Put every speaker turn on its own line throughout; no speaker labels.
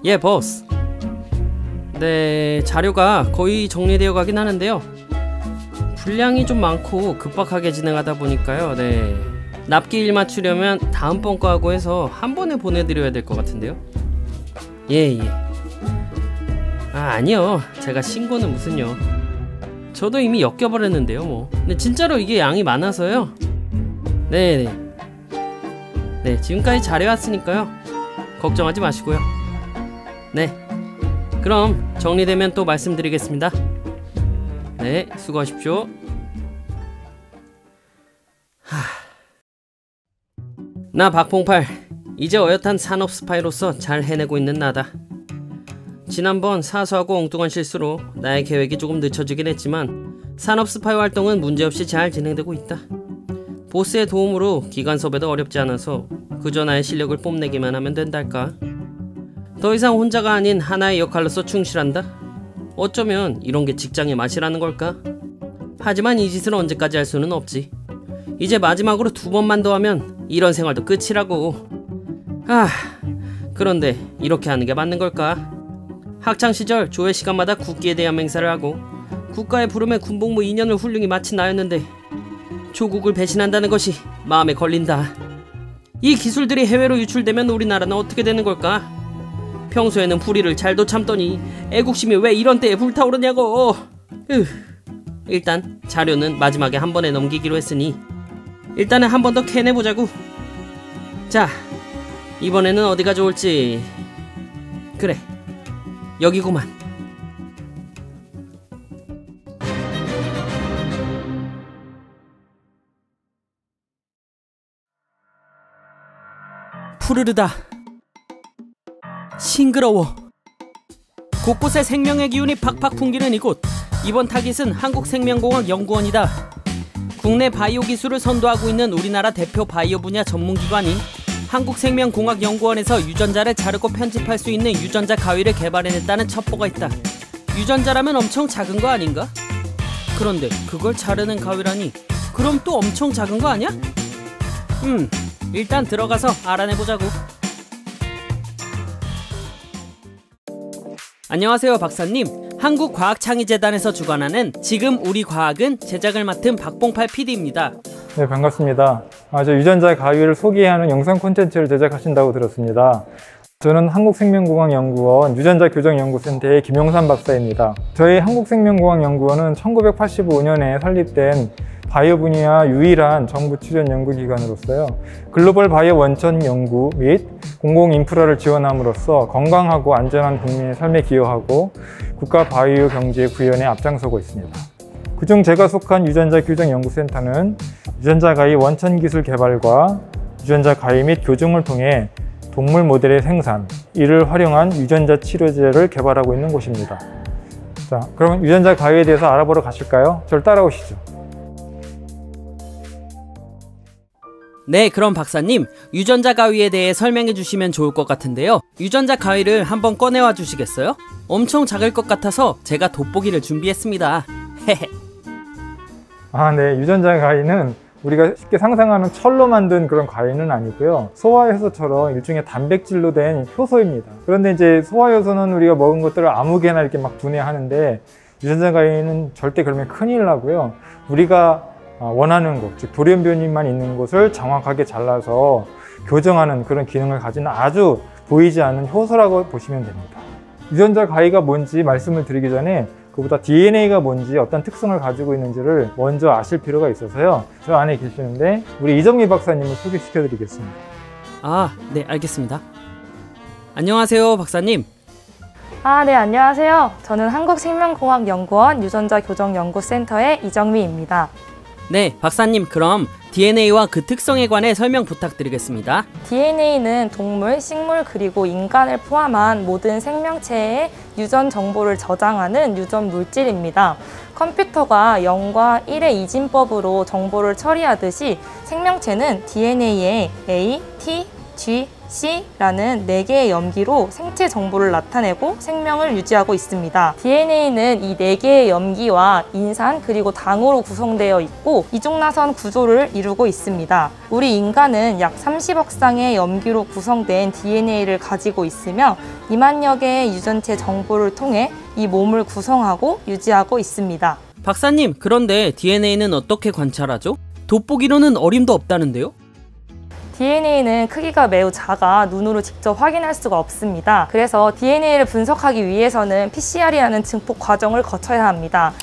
예, 보스. 네, 자료가 거의 정리되어 가긴 하는데요. 분량이 좀 많고 급박하게 진행하다 보니까요. 네, 납기 일 맞추려면 다음번 거하고 해서 한 번에 보내드려야 될 것 같은데요. 예. 아니요. 제가 신고는 무슨요. 저도 이미 엮여버렸는데요 뭐. 근데 진짜로 이게 양이 많아서요. 네, 지금까지 잘해왔으니까요. 걱정하지 마시고요. 네, 그럼 정리되면 또 말씀드리겠습니다. 네, 수고하십시오. 나 박봉팔, 이제 어엿한 산업 스파이로서 잘 해내고 있는 나다. 지난번 사소하고 엉뚱한 실수로 나의 계획이 조금 늦춰지긴 했지만 산업 스파이 활동은 문제없이 잘 진행되고 있다. 보스의 도움으로 기관 섭외도 어렵지 않아서 그저 나의 실력을 뽐내기만 하면 된달까. 더 이상 혼자가 아닌 하나의 역할로서 충실한다. 어쩌면 이런 게 직장의 맛이라는 걸까? 하지만 이 짓을 언제까지 할 수는 없지. 이제 마지막으로 2번만 더 하면 이런 생활도 끝이라고. 그런데 이렇게 하는 게 맞는 걸까? 학창시절 조회 시간마다 국기에 대한 맹세를 하고 국가의 부름에 군복무 2년을 훌륭히 마친 나였는데 조국을 배신한다는 것이 마음에 걸린다. 이 기술들이 해외로 유출되면 우리나라는 어떻게 되는 걸까? 평소에는 불의를 잘도 참더니 애국심이 왜 이런 때에 불타오르냐고. 일단 자료는 마지막에 한 번에 넘기기로 했으니 일단은 한 번 더 캐내보자고. 자, 이번에는 어디가 좋을지. 그래, 여기구만. 푸르르다. 싱그러워. 곳곳에 생명의 기운이 팍팍 풍기는 이곳. 이번 타깃은 한국생명공학연구원이다. 국내 바이오 기술을 선도하고 있는 우리나라 대표 바이오 분야 전문기관인 한국생명공학연구원에서 유전자를 자르고 편집할 수 있는 유전자 가위를 개발해냈다는 첩보가 있다. 유전자라면 엄청 작은 거 아닌가? 그런데 그걸 자르는 가위라니, 그럼 또 엄청 작은 거 아니야? 일단 들어가서 알아내보자고. 안녕하세요 박사님. 한국과학창의재단에서 주관하는 지금 우리 과학은 제작을 맡은 박봉팔 PD입니다.
네, 반갑습니다. 저 유전자 가위를 소개하는 영상 콘텐츠를 제작하신다고 들었습니다. 저는 한국생명공학연구원 유전자교정연구센터의 김용산 박사입니다. 저희 한국생명공학연구원은 1985년에 설립된 바이오 분야 유일한 정부 출연 연구기관으로서요, 글로벌 바이오 원천 연구 및 공공 인프라를 지원함으로써 건강하고 안전한 국민의 삶에 기여하고 국가 바이오 경제 구현에 앞장서고 있습니다. 그중 제가 속한 유전자 교정 연구센터는 유전자 가위 원천 기술 개발과 유전자 가위 및 교정을 통해 동물 모델의 생산, 이를 활용한 유전자 치료제를 개발하고 있는 곳입니다. 자, 그럼 유전자 가위에 대해서 알아보러 가실까요? 저를 따라오시죠.
네, 그럼 박사님, 유전자 가위에 대해 설명해 주시면 좋을 것 같은데요. 유전자 가위를 한번 꺼내와 주시겠어요? 엄청 작을 것 같아서 제가 돋보기를 준비했습니다. 헤헤.
네, 유전자 가위는 우리가 쉽게 상상하는 철로 만든 그런 가위는 아니고요, 소화효소처럼 일종의 단백질로 된 효소입니다. 그런데 이제 소화효소는 우리가 먹은 것들을 아무개나 이렇게 막 분해하는데, 유전자 가위는 절대 그러면 큰일 나고요, 우리가 원하는 곳, 즉 돌연변이만 있는 곳을 정확하게 잘라서 교정하는 그런 기능을 가진 아주 보이지 않는 효소라고 보시면 됩니다. 유전자 가위가 뭔지 말씀을 드리기 전에 그보다 DNA가 뭔지, 어떤 특성을 가지고 있는지를 먼저 아실 필요가 있어서요, 저 안에 계시는데 우리 이정미 박사님을 소개시켜 드리겠습니다.
네, 알겠습니다. 안녕하세요 박사님.
네, 안녕하세요. 저는 한국생명공학연구원 유전자교정연구센터의 이정미입니다.
네, 박사님, 그럼 DNA와 그 특성에 관해 설명 부탁드리겠습니다.
DNA는 동물, 식물, 그리고 인간을 포함한 모든 생명체의 유전 정보를 저장하는 유전 물질입니다. 컴퓨터가 0과 1의 이진법으로 정보를 처리하듯이 생명체는 DNA에 A, T, G, C라는 4개의 염기로 생체 정보를 나타내고 생명을 유지하고 있습니다. DNA는 이 4개의 염기와 인산 그리고 당으로 구성되어 있고 이중나선 구조를 이루고 있습니다. 우리 인간은 약 30억 쌍의 염기로 구성된 DNA를 가지고 있으며 2만여 개의 유전체 정보를 통해 이 몸을 구성하고 유지하고 있습니다.
박사님, 그런데 DNA는 어떻게 관찰하죠? 돋보기로는 어림도 없다는데요?
DNA는 크기가 매우 작아 눈으로 직접 확인할 수가 없습니다. 그래서 DNA를 분석하기 위해서는 PCR이라는 증폭 과정을 거쳐야 합니다.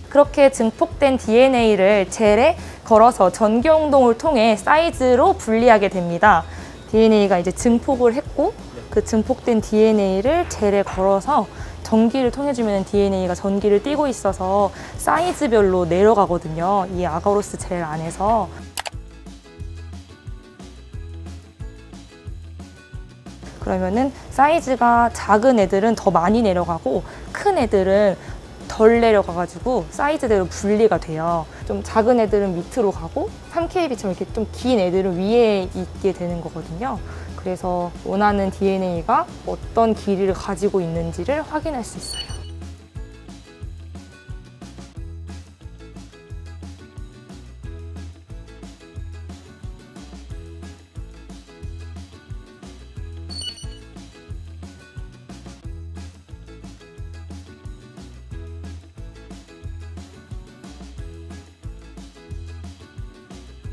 그렇게 증폭된 DNA를 젤에 걸어서 전기운동을 통해 사이즈로 분리하게 됩니다. DNA가 이제 증폭을 했고 그 증폭된 DNA를 젤에 걸어서 전기를 통해주면 DNA가 전기를 띠고 있어서 사이즈별로 내려가거든요. 이 아가로스 젤 안에서. 그러면은 사이즈가 작은 애들은 더 많이 내려가고 큰 애들은 덜 내려가가지고 사이즈대로 분리가 돼요. 좀 작은 애들은 밑으로 가고 3KB처럼 이렇게 좀 긴 애들은 위에 있게 되는 거거든요. 그래서 원하는 DNA가 어떤 길이를 가지고 있는지를 확인할 수 있어요.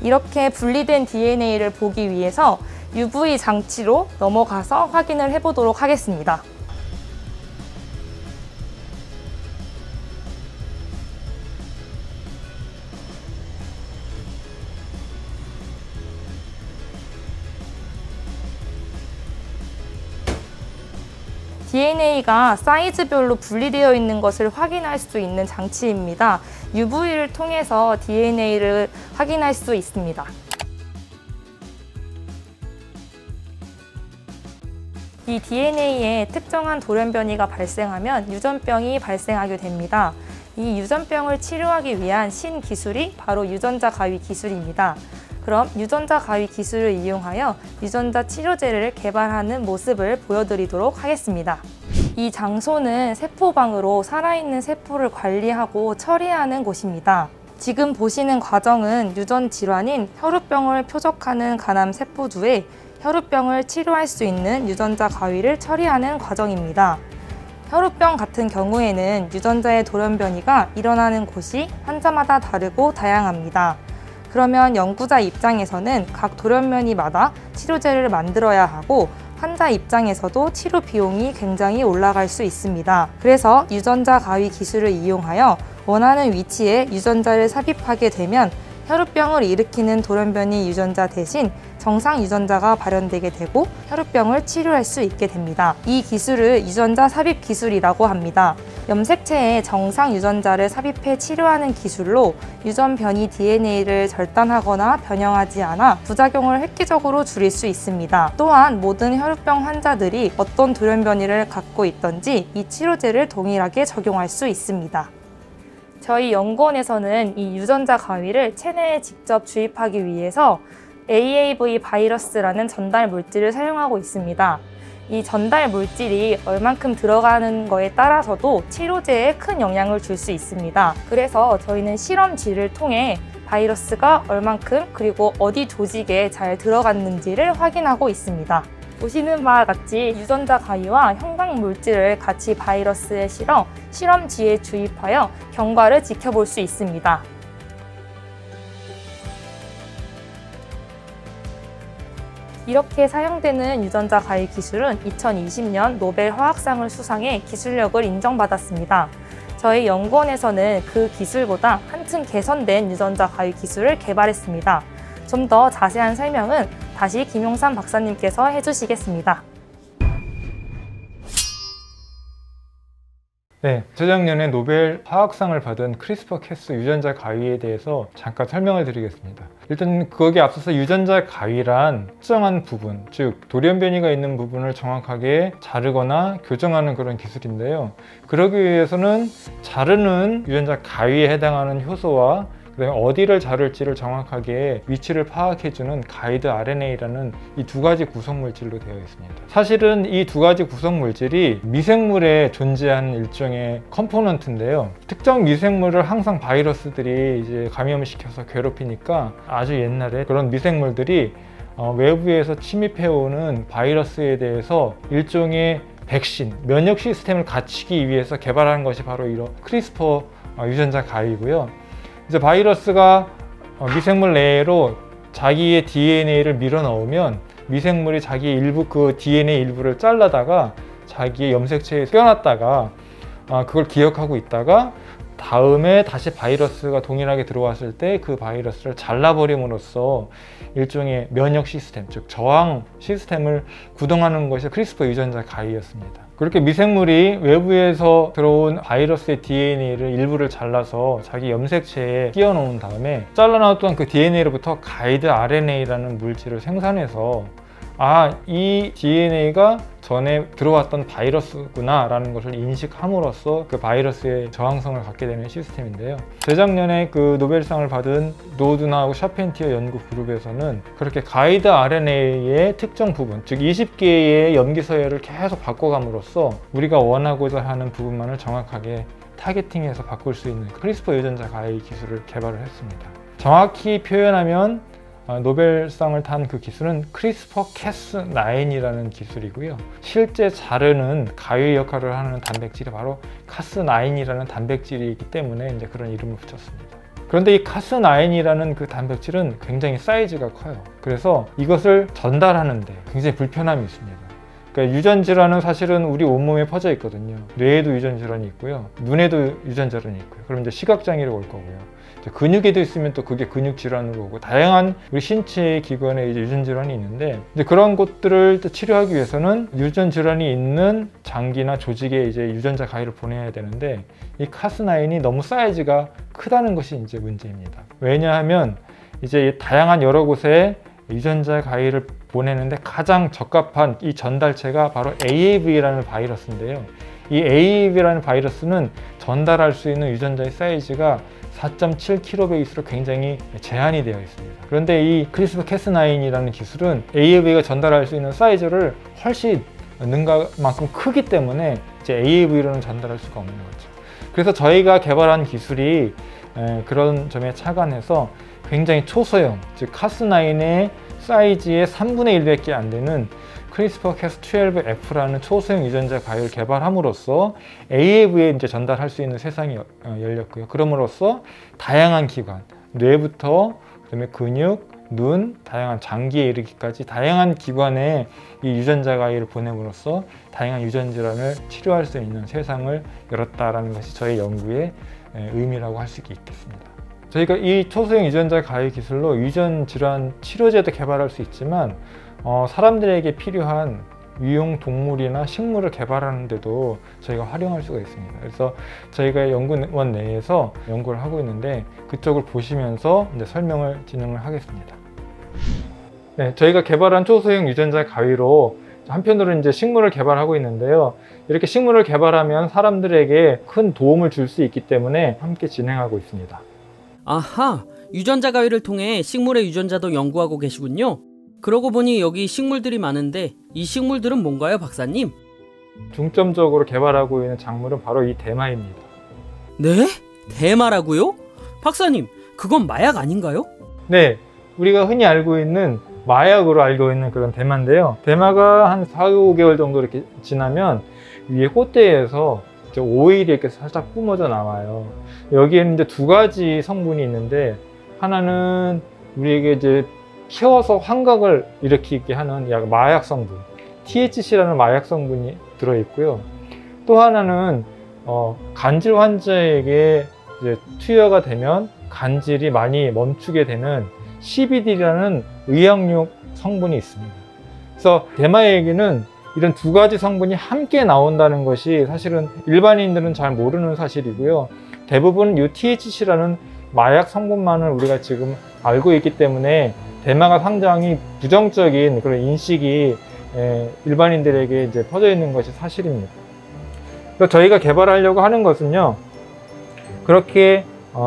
이렇게 분리된 DNA를 보기 위해서 UV 장치로 넘어가서 확인을 해보도록 하겠습니다. DNA가 사이즈별로 분리되어 있는 것을 확인할 수 있는 장치입니다. UV를 통해서 DNA를 확인할 수 있습니다. 이 DNA에 특정한 돌연변이가 발생하면 유전병이 발생하게 됩니다. 이 유전병을 치료하기 위한 신기술이 바로 유전자 가위 기술입니다. 그럼 유전자 가위 기술을 이용하여 유전자 치료제를 개발하는 모습을 보여드리도록 하겠습니다. 이 장소는 세포방으로 살아있는 세포를 관리하고 처리하는 곳입니다. 지금 보시는 과정은 유전 질환인 혈우병을 표적하는 간암 세포두에 혈우병을 치료할 수 있는 유전자 가위를 처리하는 과정입니다. 혈우병 같은 경우에는 유전자의 돌연변이가 일어나는 곳이 환자마다 다르고 다양합니다. 그러면 연구자 입장에서는 각 돌연변이마다 치료제를 만들어야 하고 환자 입장에서도 치료 비용이 굉장히 올라갈 수 있습니다. 그래서 유전자 가위 기술을 이용하여 원하는 위치에 유전자를 삽입하게 되면 혈우병을 일으키는 돌연변이 유전자 대신 정상 유전자가 발현되게 되고 혈우병을 치료할 수 있게 됩니다. 이 기술을 유전자 삽입 기술이라고 합니다. 염색체에 정상 유전자를 삽입해 치료하는 기술로 유전 변이 DNA를 절단하거나 변형하지 않아 부작용을 획기적으로 줄일 수 있습니다. 또한 모든 혈우병 환자들이 어떤 돌연변이를 갖고 있든지 이 치료제를 동일하게 적용할 수 있습니다. 저희 연구원에서는 이 유전자 가위를 체내에 직접 주입하기 위해서 AAV 바이러스라는 전달 물질을 사용하고 있습니다. 이 전달 물질이 얼만큼 들어가는 거에 따라서도 치료제에 큰 영향을 줄 수 있습니다. 그래서 저희는 실험지를 통해 바이러스가 얼만큼 그리고 어디 조직에 잘 들어갔는지를 확인하고 있습니다. 보시는 바와 같이 유전자 가위와 형광 물질을 같이 바이러스에 실어 실험지에 주입하여 경과를 지켜볼 수 있습니다. 이렇게 사용되는 유전자 가위 기술은 2020년 노벨 화학상을 수상해 기술력을 인정받았습니다. 저희 연구원에서는 그 기술보다 한층 개선된 유전자 가위 기술을 개발했습니다. 좀 더 자세한 설명은 다시 김용삼 박사님께서 해주시겠습니다.
네, 재작년에 노벨 화학상을 받은 크리스퍼-캐스 유전자 가위에 대해서 잠깐 설명을 드리겠습니다. 일단 거기에 앞서서 유전자 가위란 특정한 부분, 즉 돌연변이가 있는 부분을 정확하게 자르거나 교정하는 그런 기술인데요. 그러기 위해서는 자르는 유전자 가위에 해당하는 효소와 그다음에 어디를 자를지를 정확하게 위치를 파악해주는 가이드 RNA라는 이 두 가지 구성 물질로 되어 있습니다. 사실은 이 두 가지 구성 물질이 미생물에 존재하는 일종의 컴포넌트인데요. 특정 미생물을 항상 바이러스들이 이제 감염을 시켜서 괴롭히니까 아주 옛날에 그런 미생물들이 외부에서 침입해오는 바이러스에 대해서 일종의 백신, 면역 시스템을 갖추기 위해서 개발한 것이 바로 이런 크리스퍼 유전자 가위고요. 이제 바이러스가 미생물 내로 자기의 DNA를 밀어 넣으면 미생물이 자기 일부 그 DNA 일부를 잘라다가 자기의 염색체에 껴놨다가 그걸 기억하고 있다가 다음에 다시 바이러스가 동일하게 들어왔을 때 그 바이러스를 잘라버림으로써 일종의 면역 시스템, 즉 저항 시스템을 구동하는 것이 크리스퍼 유전자 가위였습니다. 그렇게 미생물이 외부에서 들어온 바이러스의 DNA를 일부를 잘라서 자기 염색체에 끼워 놓은 다음에 잘라놨던 그 DNA로부터 가이드 RNA라는 물질을 생산해서 이 DNA가 전에 들어왔던 바이러스구나 라는 것을 인식함으로써 그 바이러스의 저항성을 갖게 되는 시스템인데요. 재작년에 그 노벨상을 받은 노드나하고 샤펜티어 연구 그룹에서는 그렇게 가이드 RNA의 특정 부분, 즉 20개의 염기 서열을 계속 바꿔감으로써 우리가 원하고자 하는 부분만을 정확하게 타겟팅해서 바꿀 수 있는 크리스퍼 유전자 가위 기술을 개발을 했습니다. 정확히 표현하면 노벨상을 탄 그 기술은 크리스퍼 캐스9이라는 기술이고요. 실제 자르는 가위 역할을 하는 단백질이 바로 카스9이라는 단백질이기 때문에 이제 그런 이름을 붙였습니다. 그런데 이 카스9이라는 그 단백질은 굉장히 사이즈가 커요. 그래서 이것을 전달하는데 굉장히 불편함이 있습니다. 그러니까 유전질환은 사실은 우리 온몸에 퍼져 있거든요. 뇌에도 유전질환이 있고요. 눈에도 유전질환이 있고요. 그럼 이제 시각장애로 올 거고요. 근육에도 있으면 또 그게 근육질환으로 오고 다양한 우리 신체 기관에 이제 유전질환이 있는데 이제 그런 것들을 치료하기 위해서는 유전질환이 있는 장기나 조직에 이제 유전자 가위를 보내야 되는데 이 카스9이 너무 사이즈가 크다는 것이 이제 문제입니다. 왜냐하면 이제 다양한 여러 곳에 유전자 가위를 보내는데 가장 적합한 이 전달체가 바로 AAV라는 바이러스인데요. 이 AAV라는 바이러스는 전달할 수 있는 유전자의 사이즈가 4.7kbas로 굉장히 제한이 되어 있습니다. 그런데 이 크리스퍼 캐스9이라는 기술은 AAV가 전달할 수 있는 사이즈를 훨씬 능가만큼 크기 때문에 이제 AAV로는 전달할 수가 없는 거죠. 그래서 저희가 개발한 기술이 그런 점에 착안해서 굉장히 초소형, 즉 카스9의 사이즈의 3분의 1밖에 안 되는 크리스퍼 캐스12F라는 초소형 유전자 가위를 개발함으로써 AAV에 이제 전달할 수 있는 세상이 열렸고요. 그럼으로써 다양한 기관, 뇌부터 그다음에 근육, 눈, 다양한 장기에 이르기까지 다양한 기관에 이 유전자 가위를 보냄으로써 다양한 유전 질환을 치료할 수 있는 세상을 열었다라는 것이 저희 연구의 의미라고 할 수 있겠습니다. 저희가 이 초소형 유전자 가위 기술로 유전 질환 치료제도 개발할 수 있지만 사람들에게 필요한 유용 동물이나 식물을 개발하는 데도 저희가 활용할 수가 있습니다. 그래서 저희가 연구원 내에서 연구를 하고 있는데 그쪽을 보시면서 이제 진행을 하겠습니다. 네, 저희가 개발한 초소형 유전자 가위로 한편으로 이제 식물을 개발하고 있는데요. 이렇게 식물을 개발하면 사람들에게 큰 도움을 줄 수 있기 때문에 함께 진행하고 있습니다.
아하, 유전자 가위를 통해 식물의 유전자도 연구하고 계시군요. 그러고 보니 여기 식물들이 많은데 이 식물들은 뭔가요, 박사님?
중점적으로 개발하고 있는 작물은 바로 이 대마입니다.
네? 대마라고요? 박사님, 그건 마약 아닌가요?
네, 우리가 흔히 알고 있는 마약으로 알고 있는 그런 대마인데요. 대마가 한 4, 5개월 정도 이렇게 지나면 위에 꽃대에서 오일이 이렇게 살짝 뿜어져 나와요. 여기에는 이제 두 가지 성분이 있는데 하나는 우리에게 이제 키워서 환각을 일으키게 하는 마약 성분 THC라는 마약 성분이 들어있고요. 또 하나는 간질 환자에게 이제 투여가 되면 간질이 많이 멈추게 되는 CBD라는 의약용 성분이 있습니다. 그래서 대마에게는 이런 두 가지 성분이 함께 나온다는 것이 사실은 일반인들은 잘 모르는 사실이고요. 대부분 이 THC라는 마약 성분만을 우리가 지금 알고 있기 때문에 대마가 상당히 부정적인 그런 인식이 일반인들에게 이제 퍼져 있는 것이 사실입니다. 그래서 저희가 개발하려고 하는 것은요, 그렇게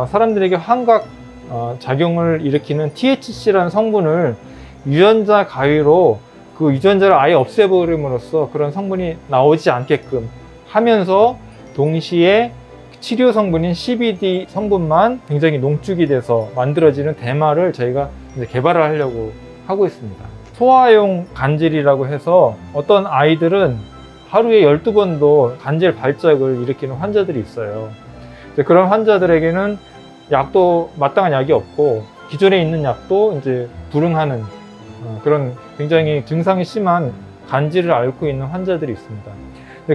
사람들에게 환각 작용을 일으키는 THC라는 성분을 유전자 가위로 그 유전자를 아예 없애버림으로써 그런 성분이 나오지 않게끔 하면서 동시에 치료 성분인 CBD 성분만 굉장히 농축이 돼서 만들어지는 대마를 저희가 이제 개발을 하려고 하고 있습니다. 소화용 간질이라고 해서 어떤 아이들은 하루에 12번도 간질 발작을 일으키는 환자들이 있어요. 그런 환자들에게는 약도 마땅한 약이 없고 기존에 있는 약도 이제 불응하는 그런 굉장히 증상이 심한 간질을 앓고 있는 환자들이 있습니다.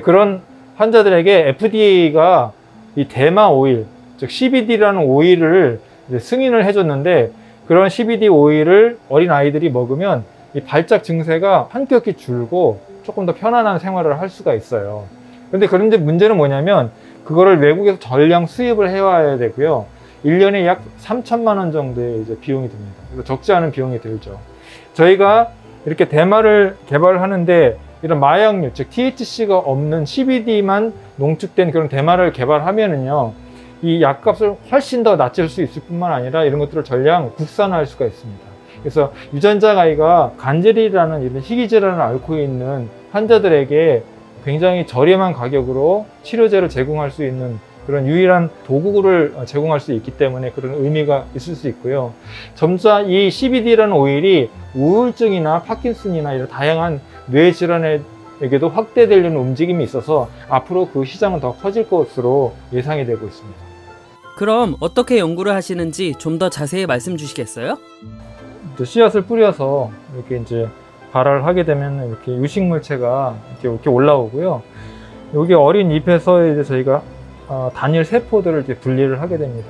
그런 환자들에게 FDA가 이 대마 오일, 즉 CBD라는 오일을 이제 승인을 해줬는데, 그런 CBD 오일을 어린 아이들이 먹으면 이 발작 증세가 현격히 줄고 조금 더 편안한 생활을 할 수가 있어요. 그런데 문제는 뭐냐면 그거를 외국에서 전량 수입을 해와야 되고요. 1년에 약 3천만 원 정도의 이제 비용이 듭니다. 그래서 적지 않은 비용이 들죠. 저희가 이렇게 대마를 개발하는데 이런 마약류, 즉 THC가 없는 CBD만 농축된 그런 대마를 개발하면은요, 이 약값을 훨씬 더 낮출 수 있을 뿐만 아니라 이런 것들을 전량 국산화할 수가 있습니다. 그래서 유전자 가위가 간질이라는 이런 희귀질환을 앓고 있는 환자들에게 굉장히 저렴한 가격으로 치료제를 제공할 수 있는 그런 유일한 도구를 제공할 수 있기 때문에 그런 의미가 있을 수 있고요. 점차 이 CBD라는 오일이 우울증이나 파킨슨이나 이런 다양한 뇌 질환에게도 확대되려는 움직임이 있어서 앞으로 그 시장은 더 커질 것으로 예상이 되고 있습니다.
그럼 어떻게 연구를 하시는지 좀 더 자세히 말씀 주시겠어요?
씨앗을 뿌려서 이렇게 이제 발화를 하게 되면 이렇게 유식물체가 이렇게 올라오고요. 여기 어린 잎에서 이제 저희가 단일 세포들을 이제 분리를 하게 됩니다.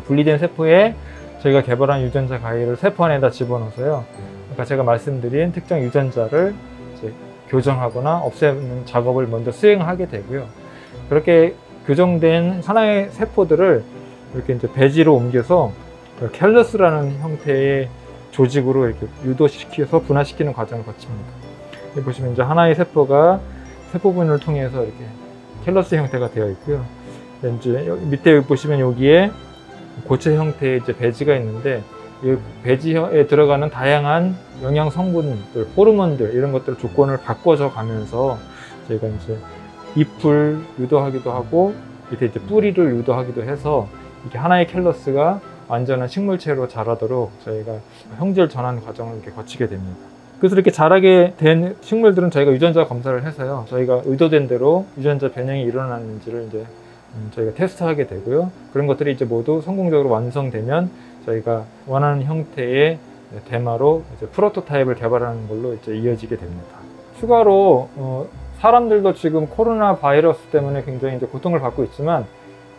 분리된 세포에 저희가 개발한 유전자 가위를 세포 안에다 집어넣어서요. 아까 제가 말씀드린 특정 유전자를 이제 교정하거나 없애는 작업을 먼저 수행하게 되고요. 그렇게 교정된 하나의 세포들을 이렇게 이제 배지로 옮겨서 캘러스라는 형태의 조직으로 이렇게 유도시켜서 분화시키는 과정을 거칩니다. 여기 보시면 이제 하나의 세포가 세포분을 통해서 이렇게 캘러스 형태가 되어 있고요. 이제 밑에 보시면 여기에 고체 형태의 이제 배지가 있는데, 이 배지에 들어가는 다양한 영양 성분들, 호르몬들 이런 것들 조건을 바꿔줘 가면서 저희가 이제 잎을 유도하기도 하고 밑에 이제 뿌리를 유도하기도 해서 이게 하나의 캘러스가 완전한 식물체로 자라도록 저희가 형질 전환 과정을 이렇게 거치게 됩니다. 그래서 이렇게 자라게 된 식물들은 저희가 유전자 검사를 해서요, 저희가 의도된 대로 유전자 변형이 일어났는지를 이제 저희가 테스트하게 되고요. 그런 것들이 이제 모두 성공적으로 완성되면 저희가 원하는 형태의 대마로 이제 프로토타입을 개발하는 걸로 이제 이어지게 됩니다. 추가로 사람들도 지금 코로나 바이러스 때문에 굉장히 이제 고통을 받고 있지만,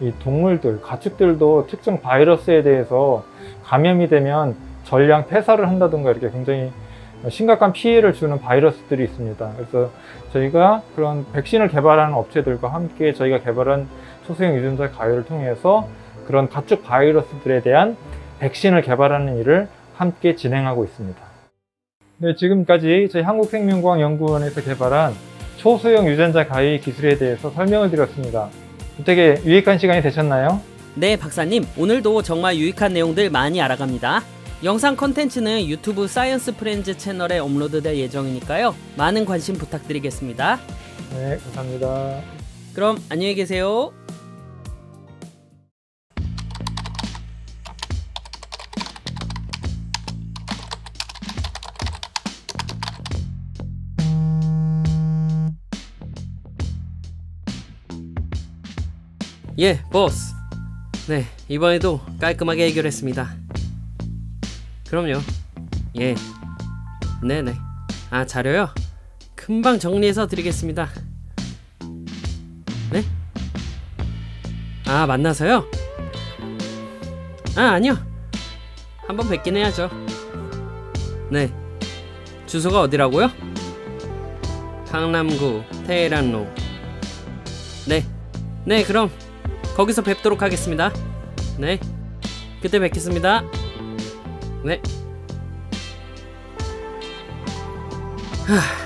이 동물들, 가축들도 특정 바이러스에 대해서 감염이 되면 전량 폐사를 한다든가 이렇게 굉장히 심각한 피해를 주는 바이러스들이 있습니다. 그래서 저희가 그런 백신을 개발하는 업체들과 함께 저희가 개발한 소수형 유전자 가위를 통해서 그런 가축 바이러스들에 대한 백신을 개발하는 일을 함께 진행하고 있습니다. 네, 지금까지 저희 한국생명과학연구원에서 개발한 초소형 유전자 가위 기술에 대해서 설명을 드렸습니다. 되게 유익한 시간이 되셨나요?
네, 박사님. 오늘도 정말 유익한 내용들 많이 알아갑니다. 영상 컨텐츠는 유튜브 사이언스 프렌즈 채널에 업로드될 예정이니까요. 많은 관심 부탁드리겠습니다.
네, 감사합니다.
그럼 안녕히 계세요. 예, 보스. 네, 이번에도 깔끔하게 해결했습니다. 그럼요. 예. 네네. 아, 자료요? 금방 정리해서 드리겠습니다. 네? 아, 만나서요? 아, 아니요. 한번 뵙긴 해야죠. 네. 주소가 어디라고요? 강남구 테헤란로. 네. 네, 그럼 거기서 뵙도록 하겠습니다. 네, 그때 뵙겠습니다. 네. 하...